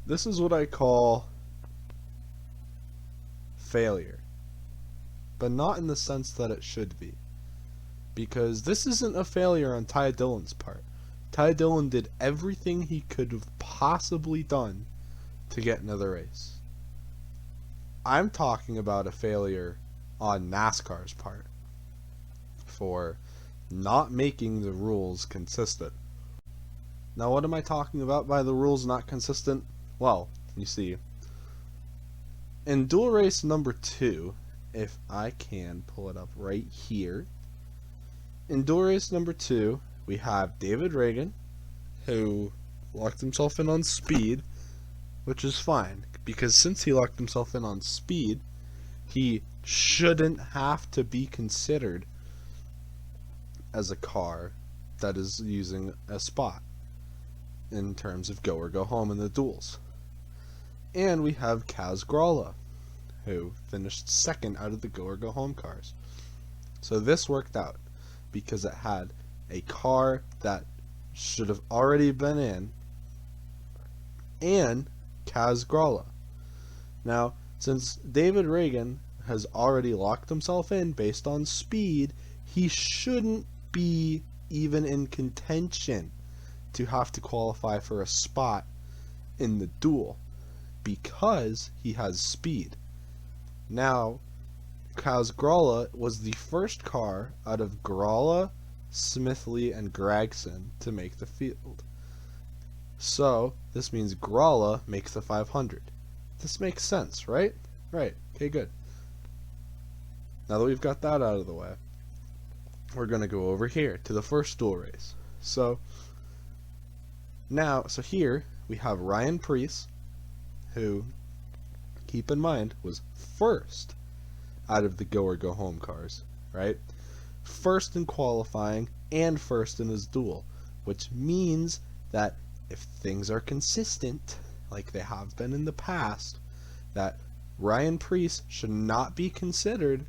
This is what I call failure, but not in the sense that it should be. Because this isn't a failure on Ty Dillon's part. Ty Dillon did everything he could have possibly done to get another race. I'm talking about a failure on NASCAR's part for not making the rules consistent. Now, what am I talking about by the rules not consistent? Well, you see, in dual race number 2, if I can pull it up right here, in dual race number 2, we have David Reagan, who locked himself in on speed, which is fine, because since he locked himself in on speed, he shouldn't have to be considered as a car that is using a spot in terms of go or go home in the duels. And we have Kaz Gralla, who finished second out of the go or go home cars. So this worked out because it had a car that should have already been in and Kaz Gralla. Now, since David Reagan has already locked himself in based on speed, he shouldn't be even in contention to have to qualify for a spot in the duel because he has speed. Now, Kaz Gralla was the first car out of Gralla, Smithley, and Gregson to make the field. So, this means Gralla makes the 500. This makes sense, right? Right. Okay, good. Now that we've got that out of the way, we're going to go over here to the first duel race. So here we have Ryan Preece, who, keep in mind, was first out of the go or go home cars, right? First in qualifying and first in his duel, which means that if things are consistent, like they have been in the past, that Ryan Preece should not be considered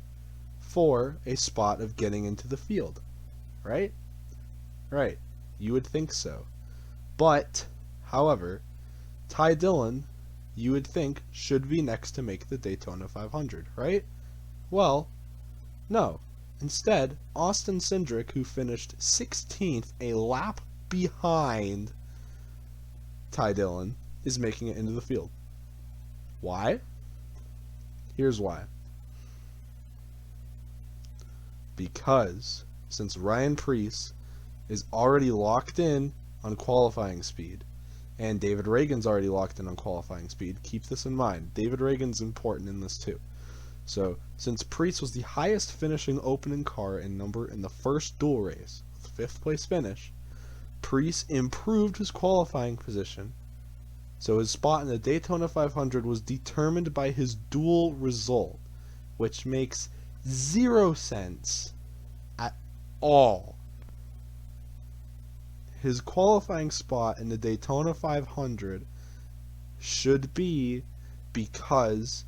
for a spot of getting into the field, right? Right. You would think so. But, however, Ty Dillon, you would think, should be next to make the Daytona 500, right? Well, no. Instead, Austin Cindric, who finished 16th, a lap behind Ty Dillon, is making it into the field. Why? Here's why. Because since Ryan Preece is already locked in on qualifying speed, and David Reagan's already locked in on qualifying speed, keep this in mind. David Reagan's important in this too. So, since Preece was the highest finishing opening car in the first duel race, with 5th place finish, Preece improved his qualifying position, so his spot in the Daytona 500 was determined by his duel result, which makes 0 sense at all. His qualifying spot in the Daytona 500 should be because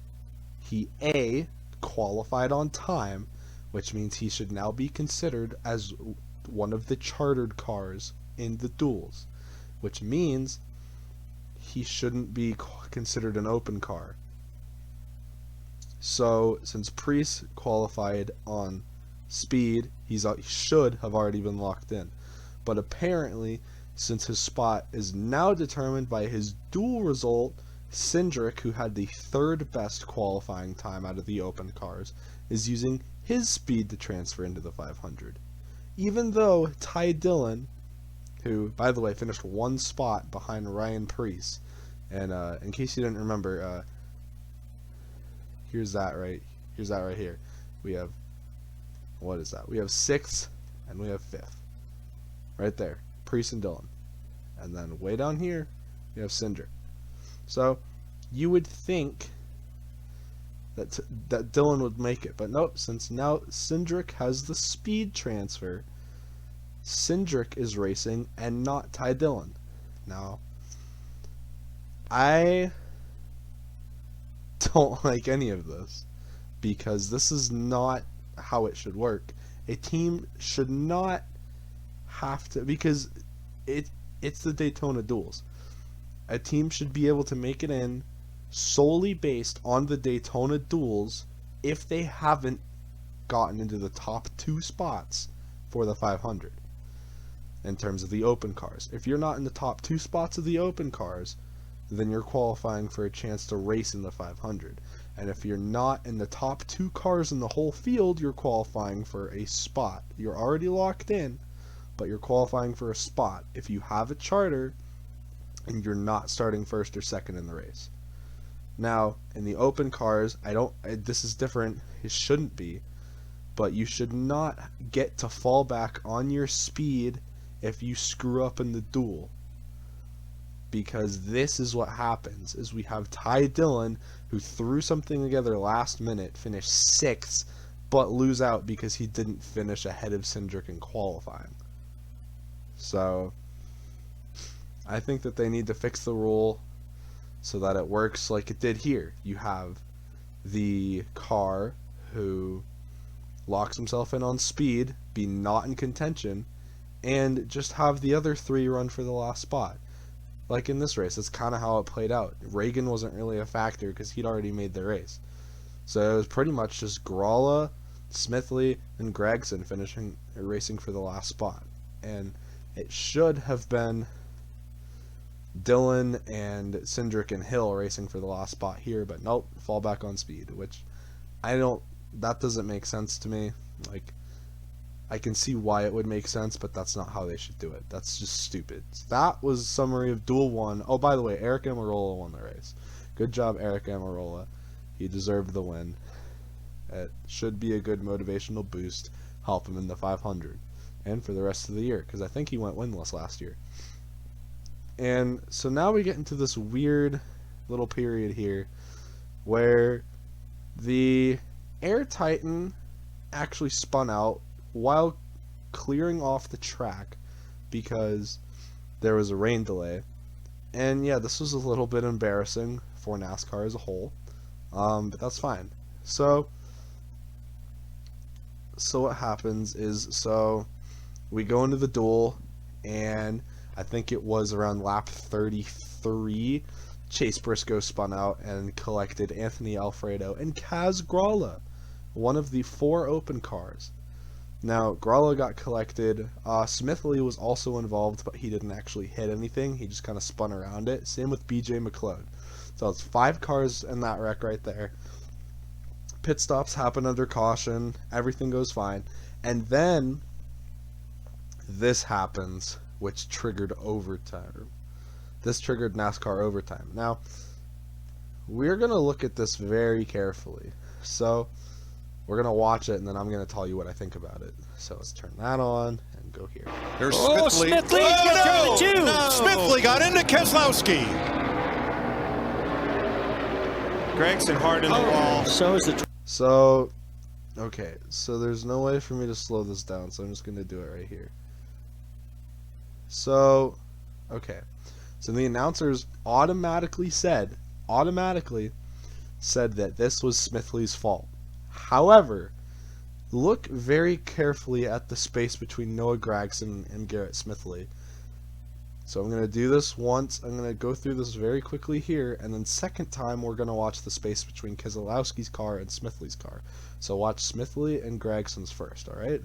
he A, qualified on time, which means he should now be considered as one of the chartered cars in the duels, which means he shouldn't be considered an open car. So, since Preece qualified on speed, he should have already been locked in. But apparently, since his spot is now determined by his duel result, Cindric, who had the 3rd best qualifying time out of the open cars, is using his speed to transfer into the 500. Even though Ty Dillon, who, by the way, finished 1 spot behind Ryan Preece, and in case you didn't remember, here's that right here. We have, what is that? We have 6th and we have 5th. Right there, Preece and Dillon. And then way down here, we have Cindric. So, you would think that Dillon would make it, but nope, since now Cindric has the speed transfer, Cindric is racing and not Ty Dillon. Now, I don't like any of this, because this is not how it should work. A team should not have to, because it's the Daytona duels. a team should be able to make it in solely based on the Daytona Duels if they haven't gotten into the top 2 spots for the 500 in terms of the open cars. If you're not in the top 2 spots of the open cars, then you're qualifying for a chance to race in the 500. And if you're not in the top 2 cars in the whole field, you're qualifying for a spot. You're already locked in, but you're qualifying for a spot if you have a charter and you're not starting first or second in the race. Now, in the open cars, this is different, it shouldn't be, but you should not get to fall back on your speed if you screw up in the duel. Because this is what happens, is we have Ty Dillon, who threw something together last minute, finished 6th, but lose out because he didn't finish ahead of Cindric in qualifying. So, I think that they need to fix the rule so that it works like it did here. You have the car who locks himself in on speed, be not in contention, and just have the other 3 run for the last spot. Like in this race, that's kind of how it played out. Reagan wasn't really a factor because he'd already made the race. So it was pretty much just Gralla, Smithley, and Gregson racing for the last spot. And it should have been Dillon and Cindric and Hill racing for the last spot here, but nope, fall back on speed, which that doesn't make sense to me. Like, I can see why it would make sense, but that's not how they should do it. That's just stupid. That was a summary of Duel 1. Oh, by the way, Eric Amarola won the race. Good job, Eric Amarola. He deserved the win. It should be a good motivational boost, help him in the 500, and for the rest of the year, because I think he went winless last year. And so now we get into this weird little period here where the Air Titan actually spun out while clearing off the track because there was a rain delay. And yeah, this was a little bit embarrassing for NASCAR as a whole, but that's fine. So what happens is, we go into the duel, and I think it was around lap 33, Chase Briscoe spun out and collected Anthony Alfredo and Kaz Gralla, one of the 4 open cars. Now, Gralla got collected. Smithley was also involved, but he didn't actually hit anything. He just kind of spun around it. Same with BJ McLeod. So it's 5 cars in that wreck right there. Pit stops happen under caution. Everything goes fine. And then this happens, which triggered overtime. This triggered NASCAR overtime. Now, we're going to look at this very carefully. So, we're going to watch it, and then I'm going to tell you what I think about it. So let's turn that on and go here. There's Smithley. Smithley got into Keselowski. Gregson hard in the wall. Okay, so there's no way for me to slow this down, so I'm just going to do it right here. Okay. So the announcers automatically said that this was Smithley's fault. However, look very carefully at the space between Noah Gragson and Garrett Smithley. So I'm going to do this once. I'm going to go through this very quickly here, and then second time we're going to watch the space between Keselowski's car and Smithley's car. So watch Smithley and Gragson's first, alright?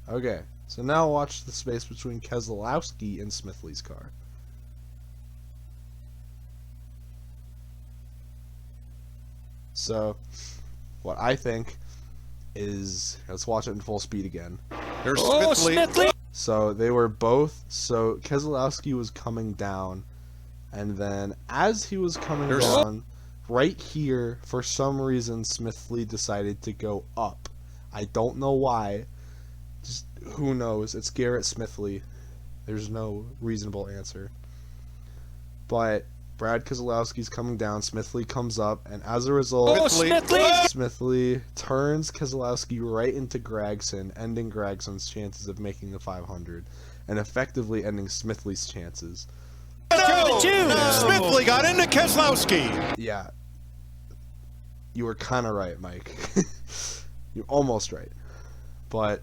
Okay, so now watch the space between Keselowski and Smithley's car. So, what I think is, let's watch it in full speed again. There's Smithley. So they were both, Keselowski was coming down, and then as he was coming down, right here, for some reason, Smithley decided to go up. I don't know why. Just, who knows? It's Garrett Smithley. There's no reasonable answer. But Brad Keselowski's coming down, Smithley comes up, and as a result, Smithley turns Keselowski right into Gragson, ending Gragson's chances of making the 500, and effectively ending Smithley's chances. Smithley got into Keselowski. Yeah. You were kind of right, Mike. You're almost right. But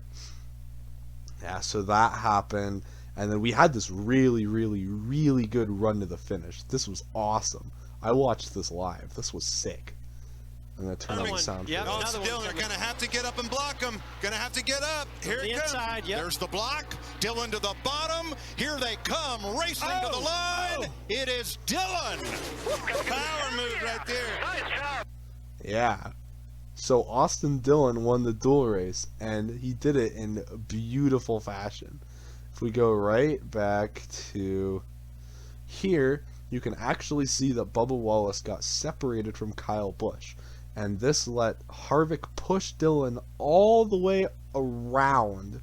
Yeah, so that happened, and then we had this really, really, really good run to the finish. This was awesome. I watched this live. This was sick. I'm gonna turn on the sound. Yep, Oh, another Dillon, one they're going to have to get up and block him. Going to have to get up. Here the it comes. inside, yep. There's the block. Dillon to the bottom. Here they come, racing to the line. It is Dillon. Power move right there. Yeah. So Austin Dillon won the duel race, and he did it in beautiful fashion. If we go right back to here, you can actually see that Bubba Wallace got separated from Kyle Busch, and this let Harvick push Dillon all the way around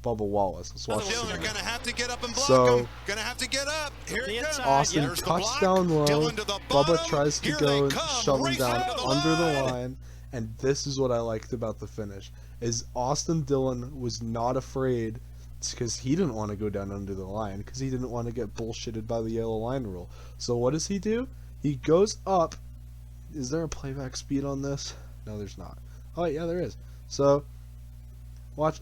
Bubba Wallace. Let's watch this Dillon, they're again. going to have to get up and block So, him. Going to have to get up. Here the it comes. inside, Austin There's the cuts block. down low, Dillon to the bottom. Bubba tries to Here go they and come, shove him racing down to the under the line. line, and this is what I liked about the finish, is Austin Dillon was not afraid, because he didn't want to go down under the line, because he didn't want to get bullshitted by the yellow line rule. So what does he do? He goes up. Is there a playback speed on this? No, there's not. Oh, yeah, there is. So watch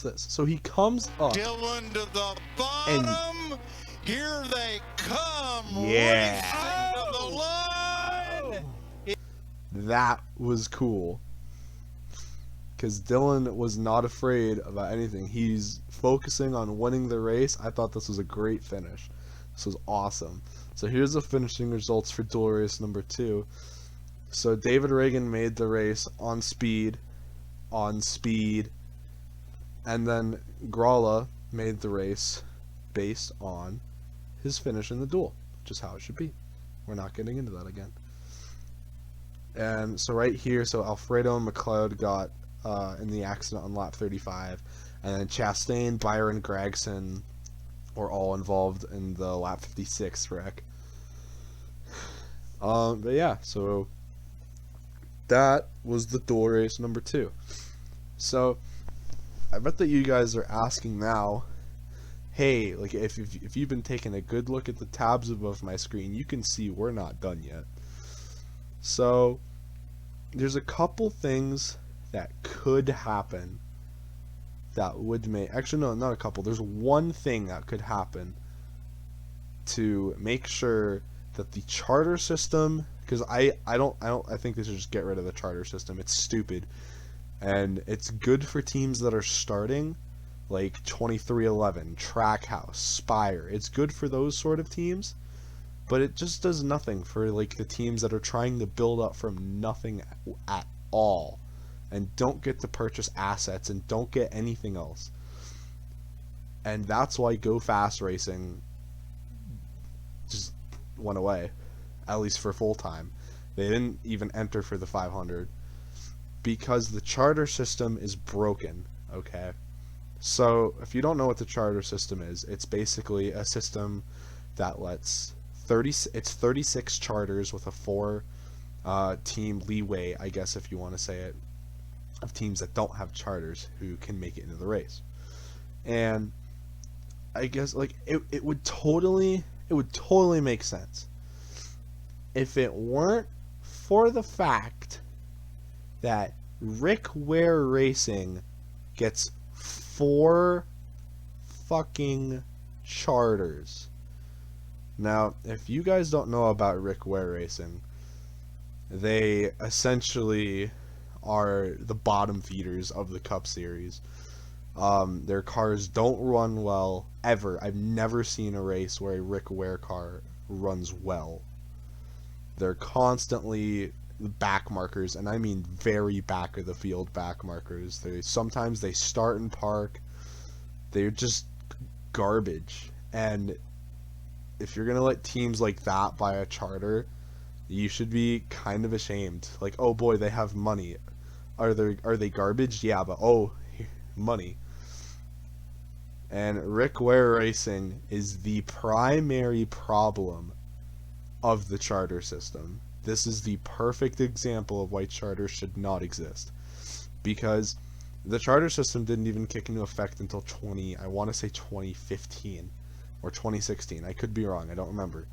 this. So he comes up. Dillon to the bottom. Here they come. Yeah. Racing to the line. That was cool. Because Dillon was not afraid about anything. He's focusing on winning the race. I thought this was a great finish. This was awesome. So here's the finishing results for duel race number 2. So David Reagan made the race on speed, and then Gralla made the race based on his finish in the duel, which is how it should be. We're not getting into that again. And so right here, so Alfredo and McLeod got in the accident on lap 35, and then Chastain, Byron, Gregson were all involved in the lap 56 wreck. But yeah, so that was the duel race number 2. So I bet that you guys are asking now, hey, like if you've been taking a good look at the tabs above my screen, you can see we're not done yet. So there's a couple things that could happen that would make, actually no, not a couple, there's one thing that could happen to make sure that the charter system, because I think they should just get rid of the charter system. It's stupid, and it's good for teams that are starting, like 2311, Trackhouse, Spire. It's good for those sort of teams, but it just does nothing for like the teams that are trying to build up from nothing at all, and don't get to purchase assets and don't get anything else. And that's why Go Fast Racing just went away, at least for full time. They didn't even enter for the 500 because the charter system is broken. Okay, so if you don't know what the charter system is, it's basically a system that lets 36 charters with a 4 team leeway, I guess if you want to say it, of teams that don't have charters who can make it into the race. And I guess like it would totally make sense if it weren't for the fact that Rick Ware Racing gets 4 fucking charters. Now, if you guys don't know about Rick Ware Racing, they essentially are the bottom feeders of the Cup Series. Their cars don't run well, ever. I've never seen a race where a Rick Ware car runs well. They're constantly back markers, and I mean very back of the field back markers. Sometimes they start and park. They're just garbage. And if you're gonna let teams like that buy a charter, you should be kind of ashamed. Like, oh boy, they have money. Are they garbage? Yeah, but oh, money. And Rick Ware Racing is the primary problem of the charter system. This is the perfect example of why charters should not exist. Because the charter system didn't even kick into effect until 2015 or 2016. I could be wrong, I don't remember.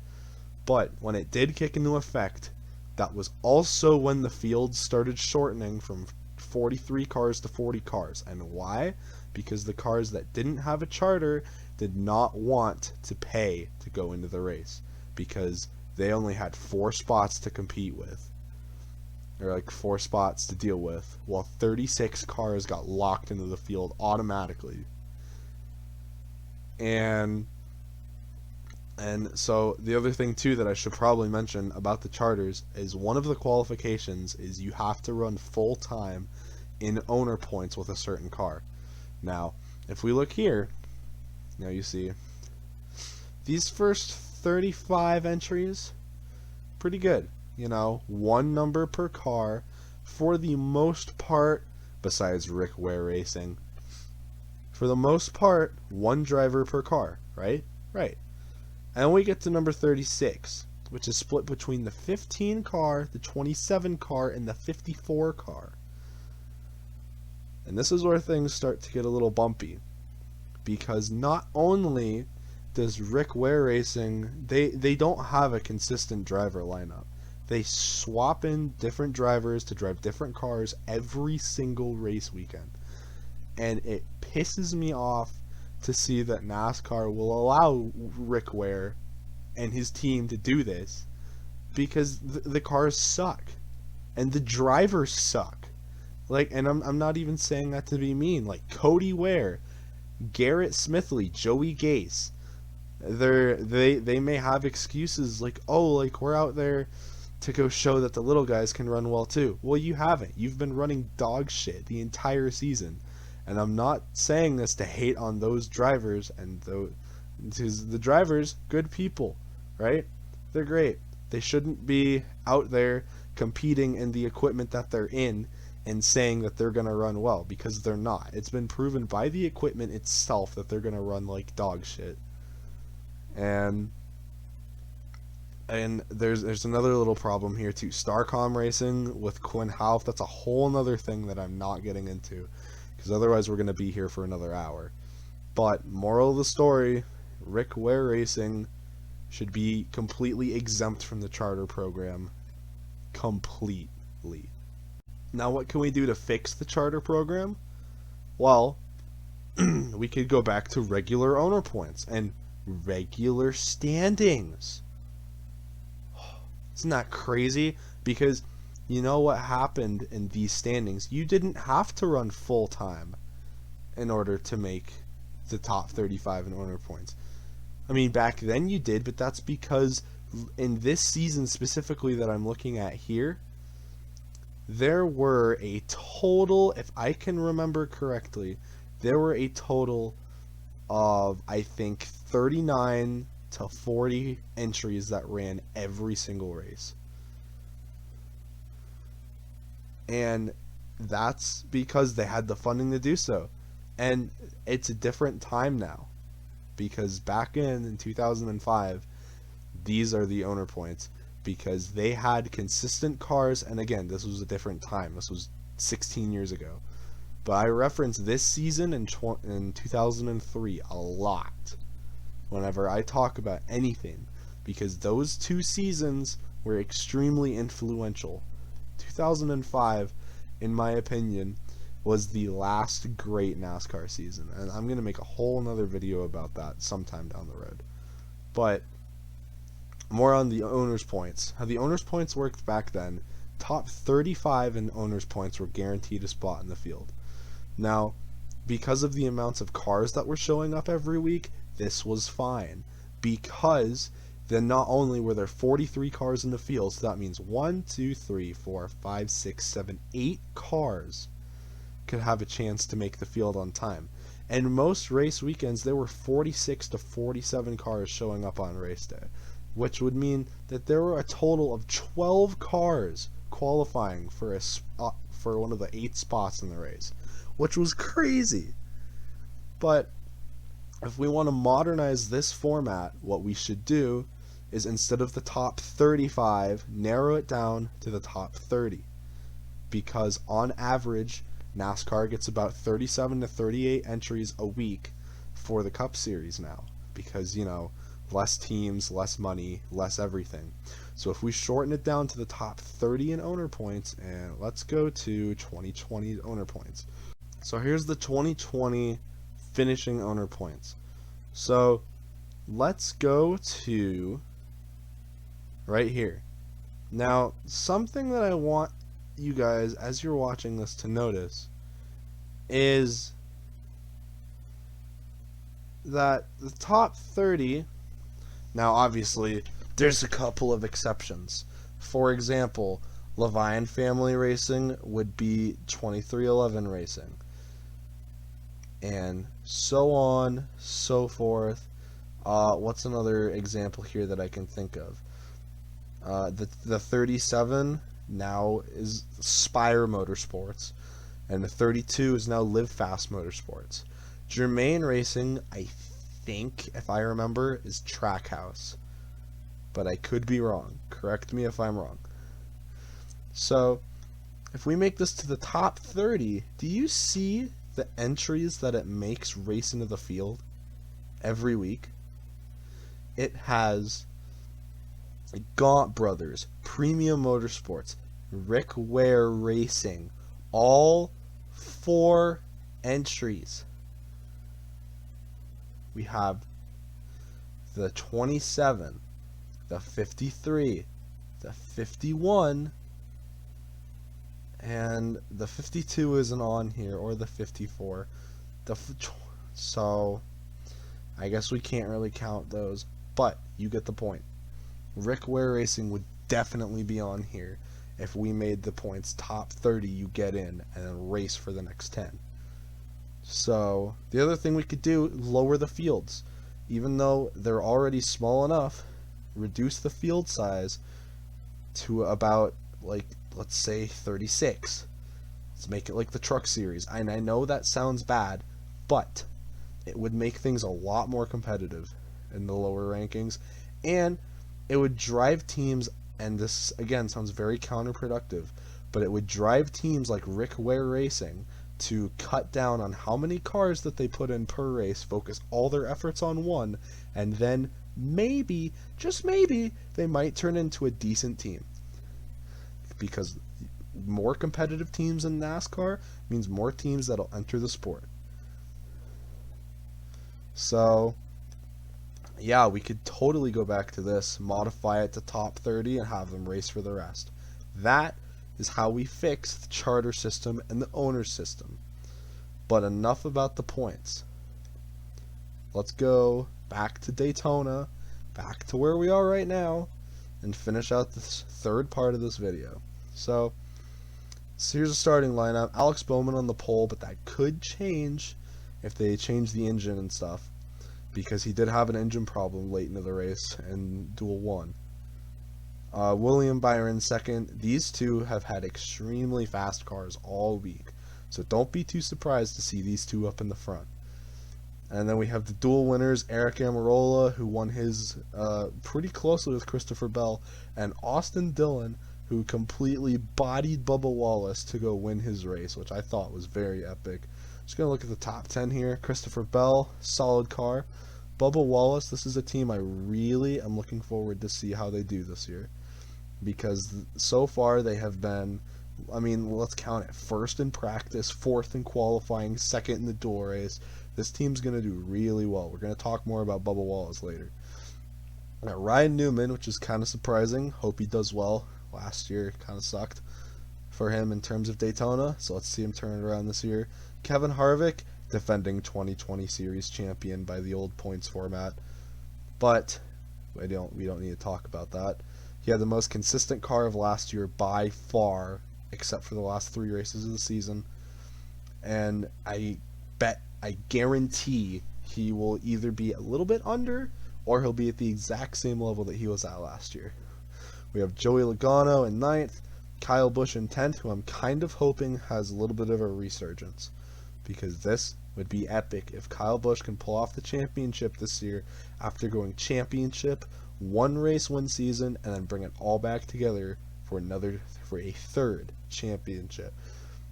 But when it did kick into effect, that was also when the field started shortening from 43 cars to 40 cars. And why? because the cars that didn't have a charter did not want to pay to go into the race because they only had 4 spots to compete with, or like 4 spots to deal with, while 36 cars got locked into the field automatically. And so the other thing too that I should probably mention about the charters is one of the qualifications is you have to run full time in owner points with a certain car. Now, if we look here, now you see these first 35 entries, pretty good. You know, 1 number per car for the most part, besides Rick Ware Racing. For the most part, 1 driver per car, right? Right. And we get to number 36, which is split between the 15 car, the 27 car, and the 54 car. And this is where things start to get a little bumpy, because not only does Rick Ware Racing, they don't have a consistent driver lineup. They swap in different drivers to drive different cars every single race weekend. And it pisses me off to see that NASCAR will allow Rick Ware and his team to do this, because the cars suck and the drivers suck. Like, and I'm not even saying that to be mean. Like Cody Ware, Garrett Smithley, Joey Gase, they may have excuses like, oh, like we're out there to go show that the little guys can run well too. Well, you haven't. You've been running dog shit the entire season. And I'm not saying this to hate on those drivers, and the drivers, good people, right? They're great. They shouldn't be out there competing in the equipment that they're in and saying that they're going to run well, because they're not. It's been proven by the equipment itself that they're going to run like dog shit. And there's another little problem here too. Starcom Racing with Quinn Half, that's a whole nother thing that I'm not getting into, because otherwise we're going to be here for another hour. But moral of the story, Rick Ware Racing should be completely exempt from the charter program. Completely. Now what can we do to fix the charter program? Well, we could go back to regular owner points and regular standings. Isn't that crazy? Because you know what happened in these standings? You didn't have to run full time in order to make the top 35 in owner points. I mean, back then you did, but that's because in this season specifically that I'm looking at here, there were a total, if I can remember correctly, there were a total of, I think, 39 to 40 entries that ran every single race. And that's because they had the funding to do so. And it's a different time now, because back in 2005, these are the owner points, because they had consistent cars. And again, this was a different time. This was 16 years ago. But I reference this season in 2003 a lot whenever I talk about anything, because those 2 seasons were extremely influential. 2005, in my opinion, was the last great NASCAR season, and I'm going to make a whole nother video about that sometime down the road. But more on the owners points. How the owners points worked back then, top 35 in owners points were guaranteed a spot in the field. Now, because of the amounts of cars that were showing up every week, this was fine, because then not only were there 43 cars in the field, so that means 1, 2, 3, 4, 5, 6, 7, 8 cars could have a chance to make the field on time. And most race weekends, there were 46 to 47 cars showing up on race day, which would mean that there were a total of 12 cars qualifying for for one of the 8 spots in the race, which was crazy. But if we want to modernize this format, what we should do is, instead of the top 35, narrow it down to the top 30. Because on average, NASCAR gets about 37 to 38 entries a week for the Cup Series now. Because, you know, less teams, less money, less everything. So if we shorten it down to the top 30 in owner points, and let's go to 2020 owner points. So here's the 2020 finishing owner points. So let's go to right here. Now, something that I want you guys, as you're watching this, to notice is that the top 30, now obviously there's a couple of exceptions. For example, Levine Family Racing would be 2311 Racing, and so on, so forth. What's another example here that I can think of? The 37 now is Spire Motorsports, and the 32 is now Live Fast Motorsports. Germain Racing, I think, if I remember, is Trackhouse, but I could be wrong. Correct me if I'm wrong. So, if we make this to the top 30, do you see the entries that it makes race into the field every week? It has Gaunt Brothers, Premium Motorsports, Rick Ware Racing, all 4 entries. We have the 27, the 53, the 51, and the 52 isn't on here, or the 54. So I guess we can't really count those, but you get the point. Rick Ware Racing would definitely be on here if we made the points top 30. You get in and then race for the next 10. So the other thing we could do, lower the fields. Even though they're already small enough, reduce the field size to about, like, let's say 36. Let's make it like the Truck Series. And I know that sounds bad, but it would make things a lot more competitive in the lower rankings, and it would drive teams, and this again sounds very counterproductive, but it would drive teams like Rick Ware Racing to cut down on how many cars that they put in per race, focus all their efforts on one, and then maybe, just maybe, they might turn into a decent team. Because more competitive teams in NASCAR means more teams that'll enter the sport. So, yeah, we could totally go back to this, modify it to top 30, and have them race for the rest. That is how we fix the charter system and the owner system. But enough about the points. Let's go back to Daytona, back to where we are right now, and finish out this third part of this video. So here's the starting lineup. Alex Bowman on the pole, but that could change if they change the engine and stuff, because he did have an engine problem late into the race in Duel 1. William Byron second. These two have had extremely fast cars all week, so don't be too surprised to see these two up in the front. And then we have the dual winners, Eric Amarola, who won his pretty closely with Christopher Bell, and Austin Dillon, who completely bodied Bubba Wallace to go win his race, which I thought was very epic. Just going to look at the top 10 here. Christopher Bell, solid car. Bubba Wallace, this is a team I really am looking forward to see how they do this year, because so far they have been, I mean, let's count it, first in practice, fourth in qualifying, second in the dual race. This team's going to do really well. We're going to talk more about Bubba Wallace later. Now, Ryan Newman, which is kind of surprising. Hope he does well. Last year kind of sucked for him in terms of Daytona, so let's see him turn it around this year. Kevin Harvick, defending 2020 Series champion by the old points format, but we don't need to talk about that. He had the most consistent car of last year by far, except for the last 3 races of the season, and I guarantee he will either be a little bit under, or he'll be at the exact same level that he was at last year. We have Joey Logano in 9th, Kyle Busch in 10th, who I'm kind of hoping has a little bit of a resurgence, because this would be epic if Kyle Busch can pull off the championship this year after going championship, 1 race, 1 season, and then bring it all back together for a 3rd championship.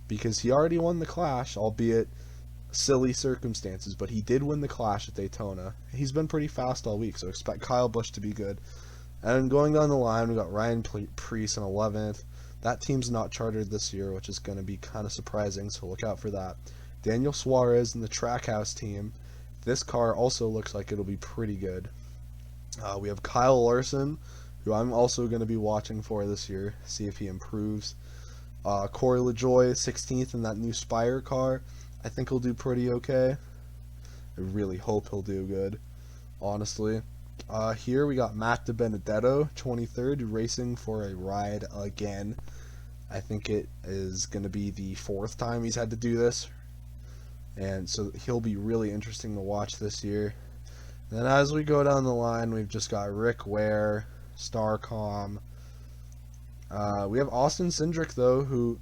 Because he already won the Clash, albeit silly circumstances, but he did win the Clash at Daytona. He's been pretty fast all week, so expect Kyle Busch to be good. And going down the line, we got Ryan Preece in 11th. That team's not chartered this year, which is going to be kind of surprising, so look out for that. Daniel Suarez in the Trackhouse team. This car also looks like it'll be pretty good. We have Kyle Larson, who I'm also going to be watching for this year, see if he improves. Corey LaJoy, 16th in that new Spire car. I think he'll do pretty okay. I really hope he'll do good, honestly. Here we got Matt DiBenedetto, 23rd, racing for a ride again. I think it is going to be the 4th time he's had to do this, and so he'll be really interesting to watch this year. Then as we go down the line, we've just got Rick Ware, Starcom. We have Austin Cindric, though, who,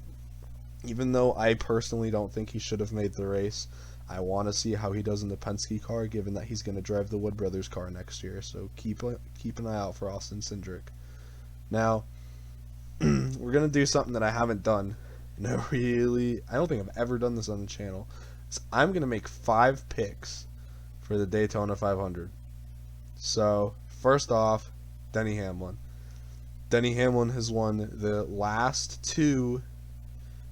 even though I personally don't think he should have made the race, I want to see how he does in the Penske car, given that he's going to drive the Wood Brothers car next year. So keep an eye out for Austin Cindric. Now, we're going to do something that I haven't done. I don't think I've ever done this on the channel. So I'm going to make 5 picks for the Daytona 500. So, first off, Denny Hamlin. Denny Hamlin has won the last 2.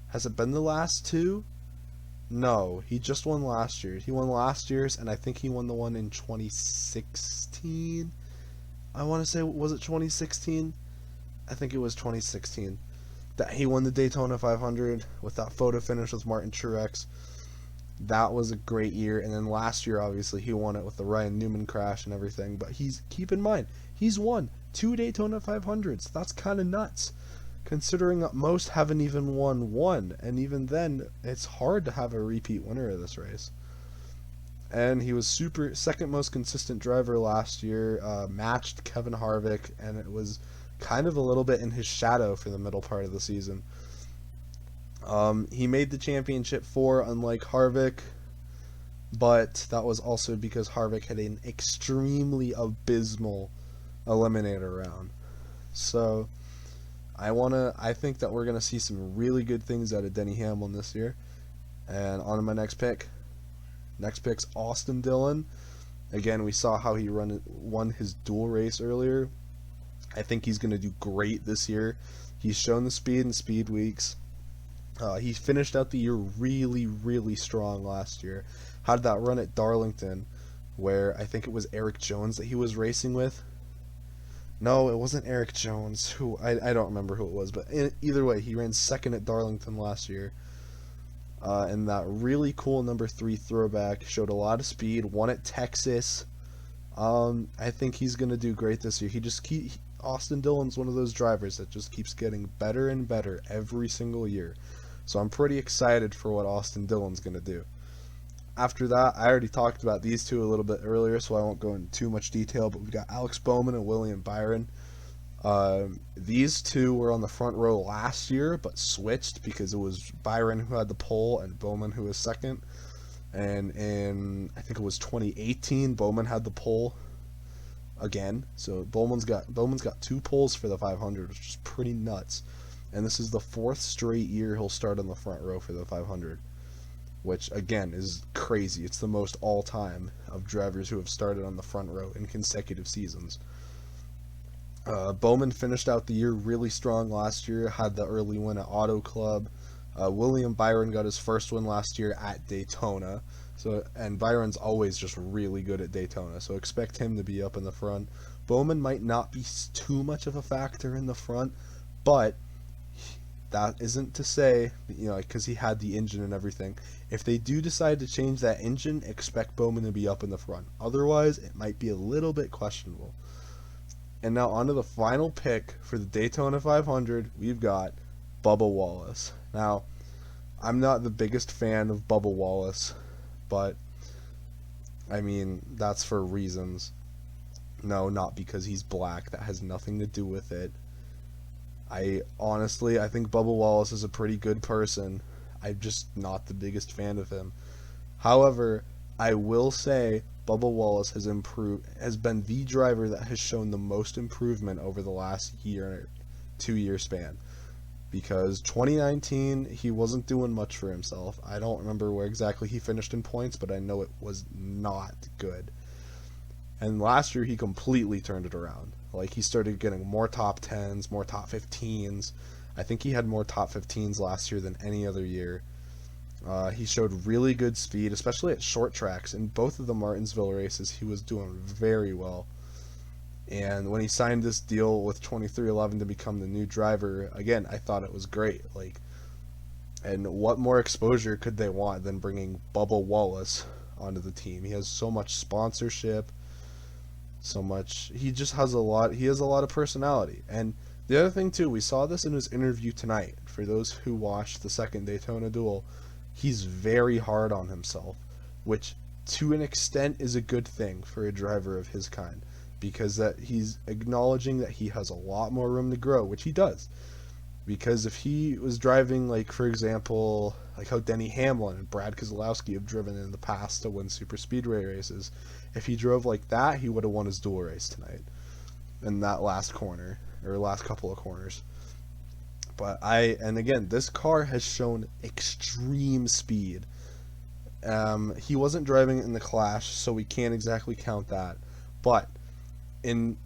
Has it been the last 2? No, he just won last year. He won last year's, and I think he won the one in 2016. I want to say, was it 2016? I think it was 2016. That he won the Daytona 500 with that photo finish with Martin Truex. That was a great year. And then last year, obviously, he won it with the Ryan Newman crash and everything. But keep in mind, he's won 2 Daytona 500s. That's kind of nuts, considering that most haven't even won 1. And even then, it's hard to have a repeat winner of this race. And he was second most consistent driver last year, matched Kevin Harvick, and it was kind of a little bit in his shadow for the middle part of the season. He made the championship 4, unlike Harvick, but that was also because Harvick had an extremely abysmal eliminator round. So I think that we're going to see some really good things out of Denny Hamlin this year. And on to my next pick. Next pick's Austin Dillon. Again, we saw how he won his dual race earlier. I think he's going to do great this year. He's shown the speed in speed weeks. He finished out the year really, really strong last year. Had that run at Darlington where I think it was Eric Jones that he was racing with. No, it wasn't Eric Jones. I don't remember who it was, but either way, he ran second at Darlington last year. And that really cool number 3 throwback, showed a lot of speed, won at Texas. I think he's going to do great this year. Austin Dillon's one of those drivers that just keeps getting better and better every single year. So I'm pretty excited for what Austin Dillon's going to do. After that, I already talked about these two a little bit earlier, so I won't go into too much detail, but we've got Alex Bowman and William Byron. These two were on the front row last year, but switched because it was Byron who had the pole and Bowman who was second. And in, I think it was 2018, Bowman had the pole again. So Bowman's got 2 poles for the 500, which is pretty nuts. And this is the 4th straight year he'll start on the front row for the 500, which again is crazy. It's the most all-time of drivers who have started on the front row in consecutive seasons. Bowman finished out the year really strong last year, had the early win at Auto Club. William Byron got his first win last year at Daytona. And Byron's always just really good at Daytona, so expect him to be up in the front. Bowman might not be too much of a factor in the front, but that isn't to say, because he had the engine and everything. If they do decide to change that engine, expect Bowman to be up in the front. Otherwise, it might be a little bit questionable. And now on to the final pick for the Daytona 500, we've got Bubba Wallace. Now, I'm not the biggest fan of Bubba Wallace, but, I mean, that's for reasons. No, not because he's black. That has nothing to do with it. I think Bubba Wallace is a pretty good person. I'm just not the biggest fan of him. However, I will say Bubba Wallace has been the driver that has shown the most improvement over the last 2-year span. Because 2019, he wasn't doing much for himself. I don't remember where exactly he finished in points, but I know it was not good. And last year, he completely turned it around. Like, he started getting more top 10s, more top 15s. I think he had more top 15s last year than any other year. He showed really good speed, especially at short tracks. In both of the Martinsville races, he was doing very well. And when he signed this deal with 2311 to become the new driver, again, I thought it was great. Like, and what more exposure could they want than bringing Bubba Wallace onto the team? He has so much sponsorship, so much. He just has a lot. He has a lot of personality. And the other thing too, we saw this in his interview tonight. For those who watched the second Daytona duel, he's very hard on himself, which to an extent is a good thing for a driver of his kind, because that he's acknowledging that he has a lot more room to grow, which he does. Because if he was driving, like, for example, like how Denny Hamlin and Brad Keselowski have driven in the past to win super speedway races, if he drove like that, he would have won his duel race tonight in that last corner, or last couple of corners. But and again, this car has shown extreme speed. He wasn't driving it in the Clash, so we can't exactly count that. But in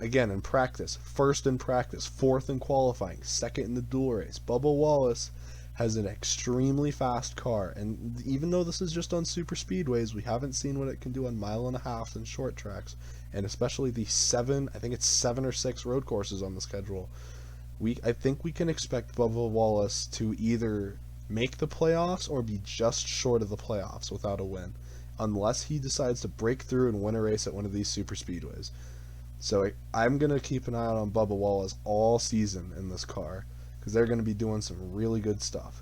practice, first in practice, fourth in qualifying, second in the duel race, Bubba Wallace has an extremely fast car. And even though this is just on super speedways, we haven't seen what it can do on 1.5 miles and short tracks, and especially the I think it's 7 or 6 road courses on the schedule. I think we can expect Bubba Wallace to either make the playoffs or be just short of the playoffs without a win, unless he decides to break through and win a race at one of these super speedways. So I'm going to keep an eye out on Bubba Wallace all season in this car, because they're going to be doing some really good stuff.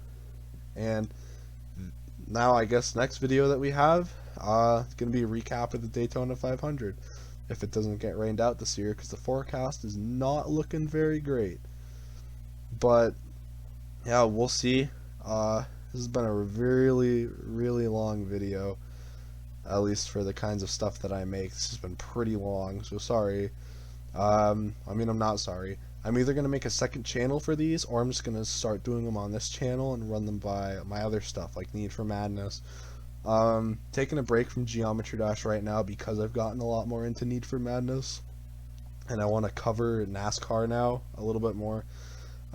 And now I guess next video that we have is going to be a recap of the Daytona 500, if it doesn't get rained out this year, because the forecast is not looking very great. But yeah, we'll see. This has been a really, really long video, at least for the kinds of stuff that I make. This has been pretty long, so sorry. I mean, I'm not sorry. I'm either going to make a second channel for these, or I'm just going to start doing them on this channel and run them by my other stuff, like Need for Madness. Taking a break from Geometry Dash right now because I've gotten a lot more into Need for Madness, and I want to cover NASCAR now a little bit more.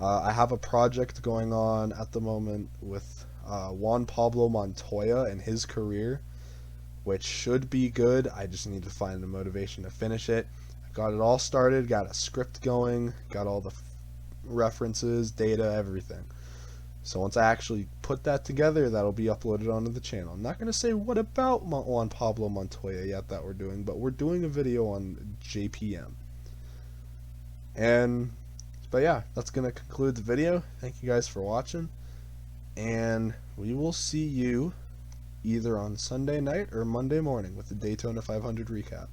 I have a project going on at the moment with Juan Pablo Montoya and his career, which should be good. I just need to find the motivation to finish it. I've got it all started, got a script going, got all the references, data, everything. So once I actually put that together, that'll be uploaded onto the channel. I'm not going to say what about Juan Pablo Montoya yet that we're doing, but we're doing a video on JPM. But yeah, that's going to conclude the video. Thank you guys for watching, and we will see you either on Sunday night or Monday morning with the Daytona 500 recap.